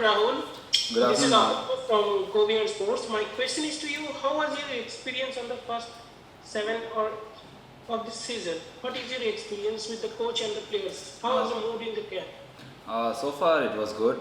Rahul. Good This is afternoon. Rahul from Buckingham Sports. My question is to you: how was your experience on the first seven or of this season? What is your experience with the coach and the players? How was the mood in the camp? So far it was good.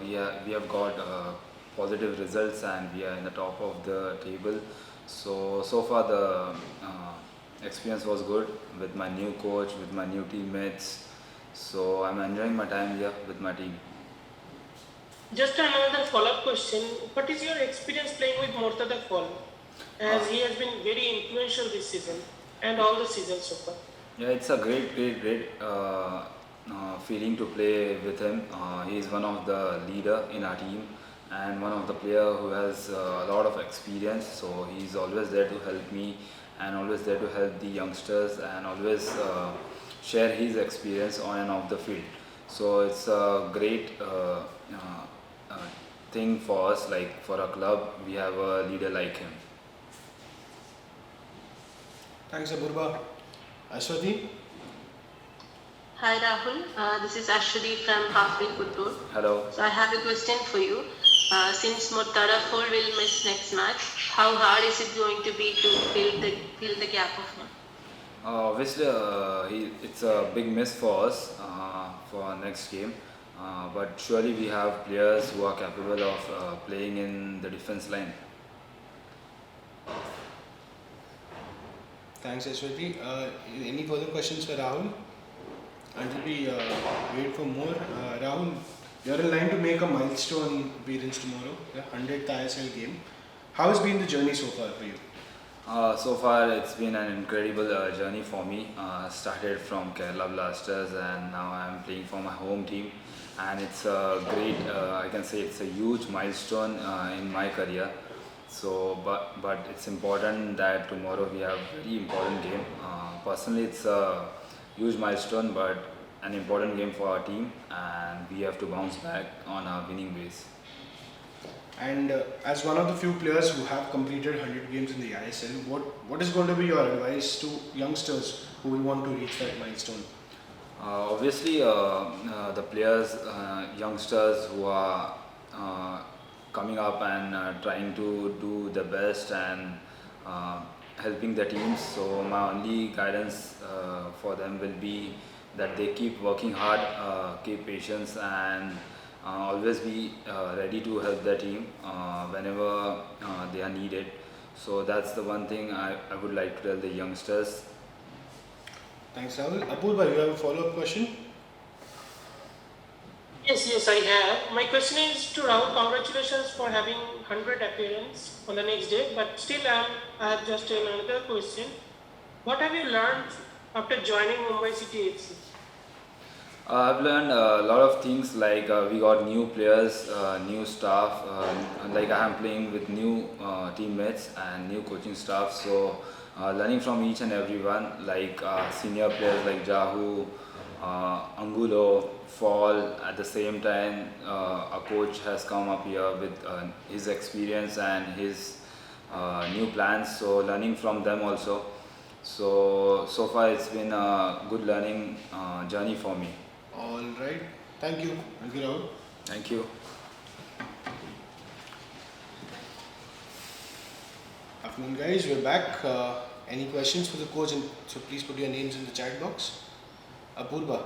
We have got positive results and we are in the top of the table. So far the experience was good with my new coach, with my new teammates. So I'm enjoying my time here with my team. Just another follow-up question: what is your experience playing with Murtada Fall, Uh, as he has been very influential this season and all the seasons so far? yeah, it's a great feeling to play with him. He is one of the leader in our team and one of the player who has a lot of experience. So he's always there to help me and always there to help the youngsters and always share his experience on and off the field. So it's a great uh, thing for us, like for a club, we have a leader like him. Thanks, Apurva. Ashwati? Hi Rahul, this is Ashwati from Halfway Puttur. Hello. So I have a question for you. Since Murtada Fall will miss next match, how hard is it going to be to fill the gap of him? Obviously, it's a big miss for us for our next game. But surely we have players who are capable of playing in the defense line. Thanks, Ashwati. Any further questions for Rahul? Until we wait for more. Rahul, you're in line to make a milestone appearance tomorrow, the 100th ISL game. How has been the journey so far for you? So far, it's been an incredible journey for me. Started from Kerala Blasters, and now I'm playing for my home team. And it's a great, I can say, it's a huge milestone in my career. So, but it's important that tomorrow we have a very important game. Personally, it's a huge milestone, but an important game for our team, and we have to bounce back on our winning ways. And as one of the few players who have completed 100 games in the ISL, what is going to be your advice to youngsters who will want to reach that milestone? Obviously, the players, youngsters who are coming up and trying to do the best and uh, helping the teams. So my only guidance for them will be that they keep working hard, keep patience, and always be ready to help the team whenever they are needed. So that's the one thing I would like to tell the youngsters. Thanks, Rahul. Apurva, you have a follow-up question? Yes, I have. My question is to Rahul. Congratulations for having 100 appearance on the next day. But still, I have just another question. What have you learned after joining Mumbai City FC? I've learned a lot of things like we got new players, new staff. Like I am playing with new teammates and new coaching staff. So learning from each and every one, like senior players like Jahu, Angulo, Fall. At the same time, a coach has come up here with his experience and his new plans. So learning from them also. So far it's been a good learning journey for me. All right. Thank you. Thank you, Rahul. Thank you. Afternoon, guys. We're back. Any questions for the coach? So please put your names in the chat box. Apurva.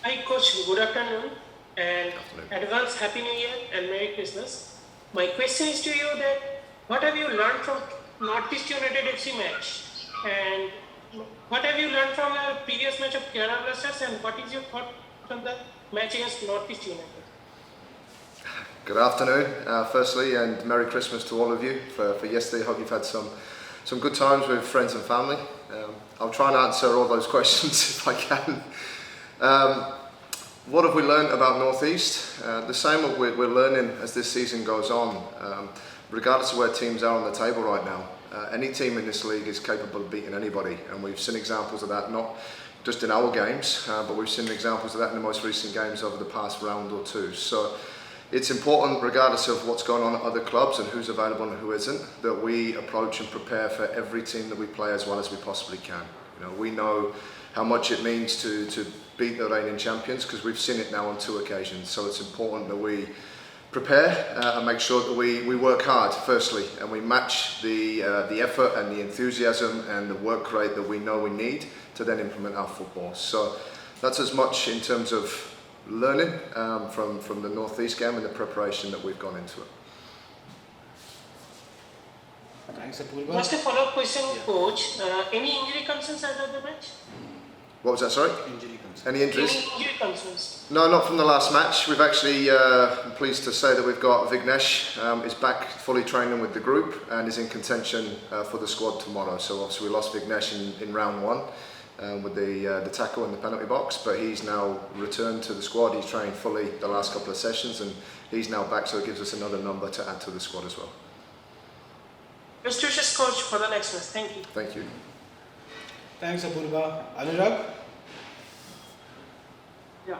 Hi, Coach. Good afternoon and advance Happy New Year and Merry Christmas. My question is to you that what have you learned from NorthEast United FC match, and what have you learned from the previous match of Kerala Blasters, and what is your thought from the match against NorthEast United? Good afternoon, firstly, and Merry Christmas to all of you for yesterday. Hope you've had some good times with friends and family. I'll try and answer all those questions if I can. What have we learned about NorthEast? The same what we're learning as this season goes on. Regardless of where teams are on the table right now, any team in this league is capable of beating anybody, and we've seen examples of that not just in our games, but we've seen examples of that in the most recent games over the past round or two. So it's important, regardless of what's going on at other clubs and who's available and who isn't, that we approach and prepare for every team that we play as well as we possibly can. You know, we know how much it means to beat the reigning champions, because we've seen it now on 2 occasions. So it's important that we prepare and make sure that we work hard firstly, and we match the effort and the enthusiasm and the work rate that we know we need to then implement our football. So that's as much in terms of learning from the NorthEast game and the preparation that we've gone into it. Thanks, Apurva. Just a follow-up question, Coach. Any injury concerns out of the match? What was that, sorry? Injury comes. Any injuries? Any injury concerns? No, not from the last match. We've actually, I'm pleased to say that we've got Vignesh is back fully training with the group and is in contention for the squad tomorrow. So obviously we lost Vignesh in round 1 with the tackle in the penalty box, but he's now returned to the squad. He's trained fully the last couple of sessions and he's now back, so it gives us another number to add to the squad as well. Best wishes, Coach, for the next match. Thank you. Thank you. Thanks, Apurva. Anurag? Yeah.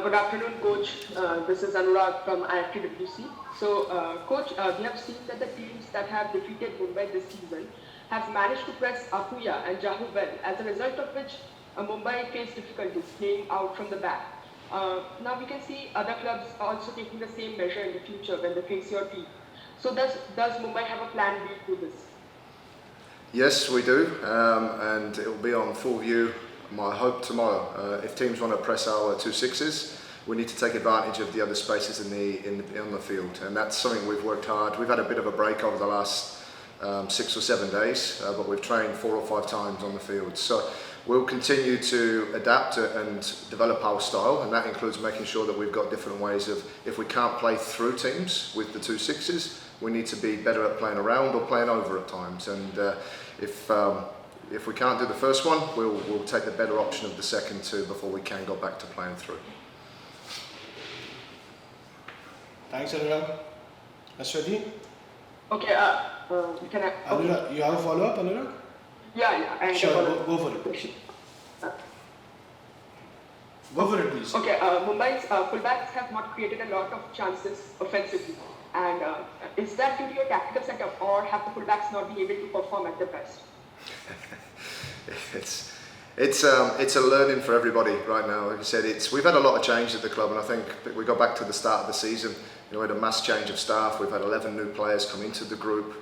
Good afternoon, Coach. This is Anurag from IFTWC. So, Coach, we have seen that the teams that have defeated Mumbai this season have managed to press Apuya and Jahu well, as a result of which Mumbai faced difficulties playing out from the back. Now we can see other clubs also taking the same measure in the future when they face your team. So does Mumbai have a plan B to this? Yes, we do, and it will be on full view, I hope, tomorrow. If teams want to press our 2-6s, we need to take advantage of the other spaces on the field, and that's something we've worked hard. We've had a bit of a break over the last 6 or 7 days, but we've trained 4 or 5 times on the field. So we'll continue to adapt and develop our style, and that includes making sure that we've got different ways of, if we can't play through teams with the 2-6s, we need to be better at playing around or playing over at times. And if we can't do the first one, we'll take the better option of the second 2 before we can go back to playing through. Thanks, Anurag. Ashwati? Okay. Can I? Anurag, you have a follow-up, Anurag? Yeah. I Sure, have go for it. question. Go for it, please. Okay. Mumbai's fullbacks have not created a lot of chances offensively, and is that due to your tactical setup, or have the fullbacks not been able to perform at their best? It's a learning for everybody right now. Like I said, we've had a lot of change at the club, and I think we go back to the start of the season. We had a mass change of staff. We've had 11 new players come into the group,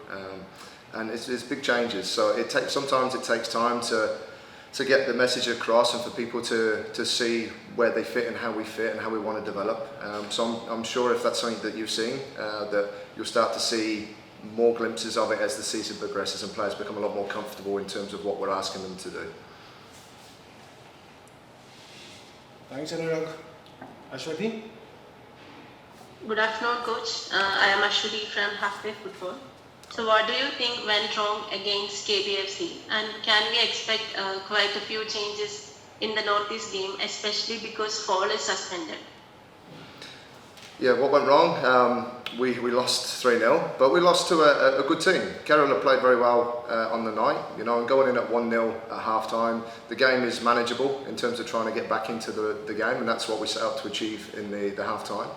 and it's big changes. So sometimes it takes time to get the message across and for people to see where they fit and how we fit and how we want to develop. So I'm sure if that's something that you've seen, that you'll start to see more glimpses of it as the season progresses and players become a lot more comfortable in terms of what we're asking them to do. Thanks, Anurag. Ashwati? Good afternoon, Coach. I am Ashwati from Halfway Football. So what do you think went wrong against KBFC? And can we expect quite a few changes in the NorthEast game, especially because Fall is suspended? Yeah, what went wrong? We lost 3-0, but we lost to a good team. Kerala played very well on the night, and going in at 1-0 at half-time, the game is manageable in terms of trying to get back into the game, and that's what we set out to achieve in the half-time.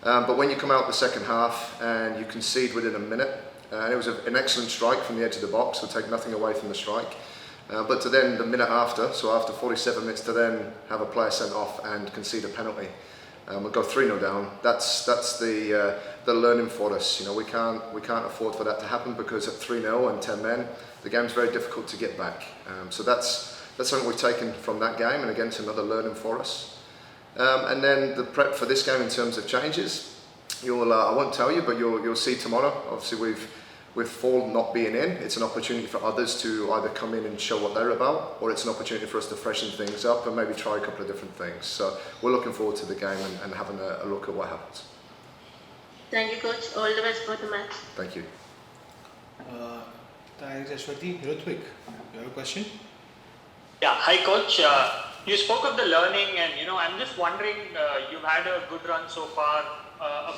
But when you come out the second half and you concede within a minute, and it was an excellent strike from the edge of the box, so take nothing away from the strike. But to then, the minute after, so after 47 minutes, to then have a player sent off and concede a penalty, we'll go 3-0 down. That's the learning for us. We can't afford for that to happen, because at 3-0 and 10 men, the game's very difficult to get back. So that's something we've taken from that game, and again, it's another learning for us. And then the prep for this game in terms of changes, I won't tell you, but you'll see tomorrow. Obviously, with Fall not being in, it's an opportunity for others to either come in and show what they're about, or it's an opportunity for us to freshen things up and maybe try a couple of different things. So we're looking forward to the game and having a look at what happens. Thank you, Coach. All the best for the match. Thank you. Thanks, Ashwati. Rutvik, you have a question? Yeah, hi Coach. You spoke of the learning, and I'm just wondering, you've had a good run so far, a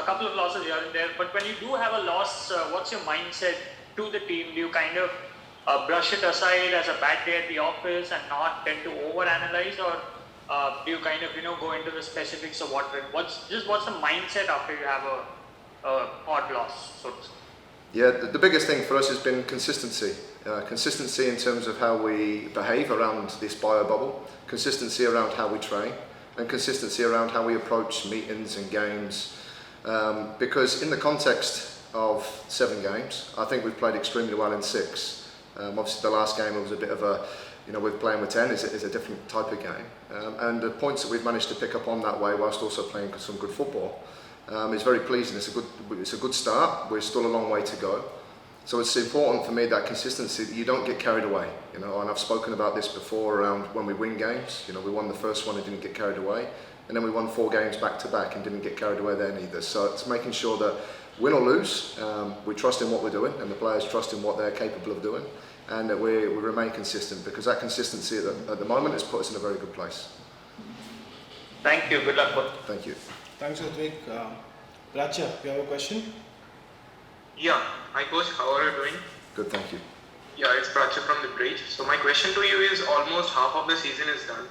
couple of losses here and there, but when you do have a loss, what's your mindset to the team? Do you kind of brush it aside as a bad day at the office and not tend to overanalyze, or do you kind of go into the specifics of what's the mindset after you have a odd loss, so to speak? Yeah, the biggest thing for us has been consistency. Consistency in terms of how we behave around this bio bubble, consistency around how we train, and consistency around how we approach meetings and games. Because in the context of 7 games, I think we've played extremely well in 6. Obviously the last game was a bit of a, with playing with 10 is a different type of game. And the points that we've managed to pick up on that way whilst also playing some good football is very pleasing. It's a good start. We're still a long way to go. So it's important for me, that consistency, that you don't get carried away, and I've spoken about this before around when we win games. We won the first one and didn't get carried away, and then we won 4 games back to back and didn't get carried away then either. So it's making sure that win or lose, we trust in what we're doing and the players trust in what they're capable of doing, and that we remain consistent, because that consistency at the moment has put us in a very good place. Thank you. Good luck. Thank you. Thanks, Ritwik. Pracha, you have a question? Yeah. Hi coach, how are you doing? Good, thank you. Yeah, it's Pracha from the bridge. So my question to you is, almost half of the season is done.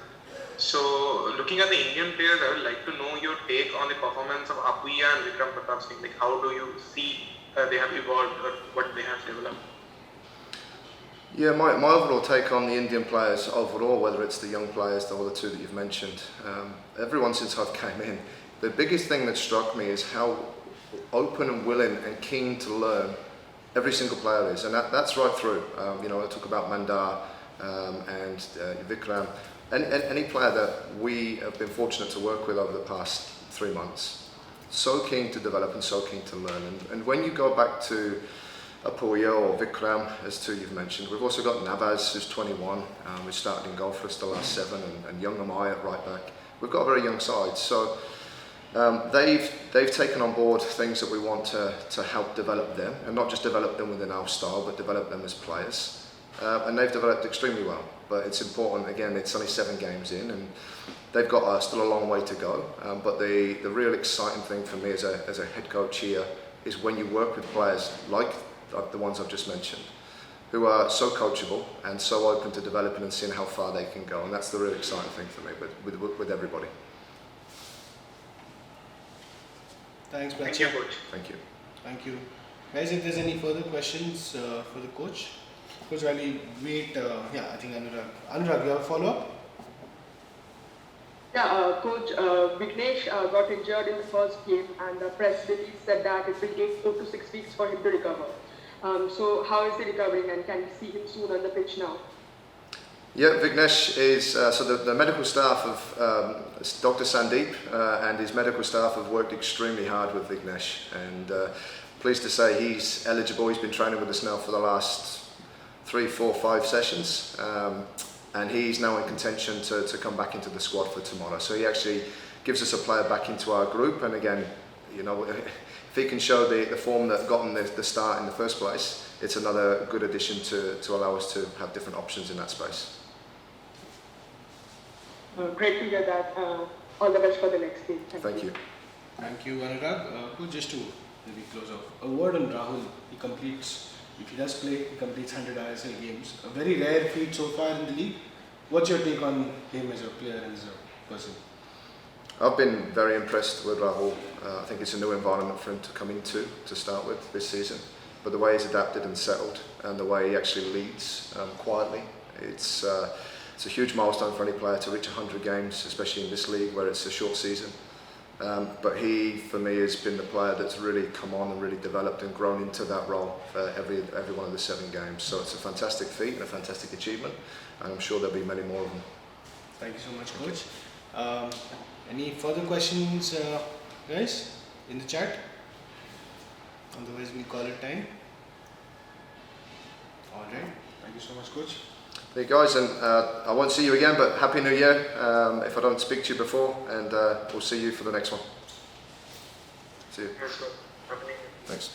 So looking at the Indian players, I would like to know your take on the performance of Apuya and Vikram Pratap Singh. Like, how do you see they have evolved or what they have developed? Yeah, my overall take on the Indian players overall, whether it's the young players or the 2 that you've mentioned, everyone since I've came in, the biggest thing that struck me is how open and willing and keen to learn every single player is, and that's right through. I talk about Mandar and Vikram, and any player that we have been fortunate to work with over the past 3 months, so keen to develop and so keen to learn. And when you go back to Apuya or Vikram, as 2 you've mentioned, we've also got Navaz, who's 21, who started in goal for us the last 7, and young Amaya at right back. We've got a very young side, so they've taken on board things that we want to help develop them, and not just develop them within our style, but develop them as players. And they've developed extremely well. But it's important, again, it's only 7 games in, and they've got still a long way to go. But the real exciting thing for me as a head coach here is when you work with players like the ones I've just mentioned, who are so coachable and so open to developing and seeing how far they can go. And that's the real exciting thing for me with everybody. Thanks, Thank you, Pracha. coach. Thank you. Thank you. Guys, if there's any further questions for the coach? Coach, while we wait, I think Anurag. Anurag, you have a follow-up? Yeah, Coach, Vignesh got injured in the first game, and the press release said that it will take 4 to 6 weeks for him to recover. So how is he recovering, and can we see him soon on the pitch now? Yeah, Vignesh is, so the medical staff of Dr. Sandeep and his medical staff have worked extremely hard with Vignesh, and pleased to say he's eligible. He's been training with us now for the last 3, 4, 5 sessions, and he's now in contention to come back into the squad for tomorrow. So he actually gives us a player back into our group, and again, if he can show the form that got him the start in the first place, it's another good addition to allow us to have different options in that space. Great to hear that. All the best for the next game. Thank you. Thank you, Anurag. Coach, just to maybe close off, a word on Rahul. He completes, if he does play, he completes 100 ISL games. A very rare feat so far in the league. What's your take on him as a player and as a person? I've been very impressed with Rahul. I think it's a new environment for him to come into to start with this season. But the way he's adapted and settled, and the way he actually leads quietly, it's a huge milestone for any player to reach 100 games, especially in this league where it's a short season. But he, for me, has been the player that's really come on and really developed and grown into that role for every one of the 7 games. So it's a fantastic feat and a fantastic achievement, and I'm sure there'll be many more of them. Thank you so much, Coach. Any further questions, guys, in the chat? Otherwise, we'll call it time. All right. Thank you so much, Coach. Hey guys, and I won't see you again, but Happy New Year if I don't speak to you before, and we'll see you for the next one. See you. Yes, sir. Happy New Year. Thanks.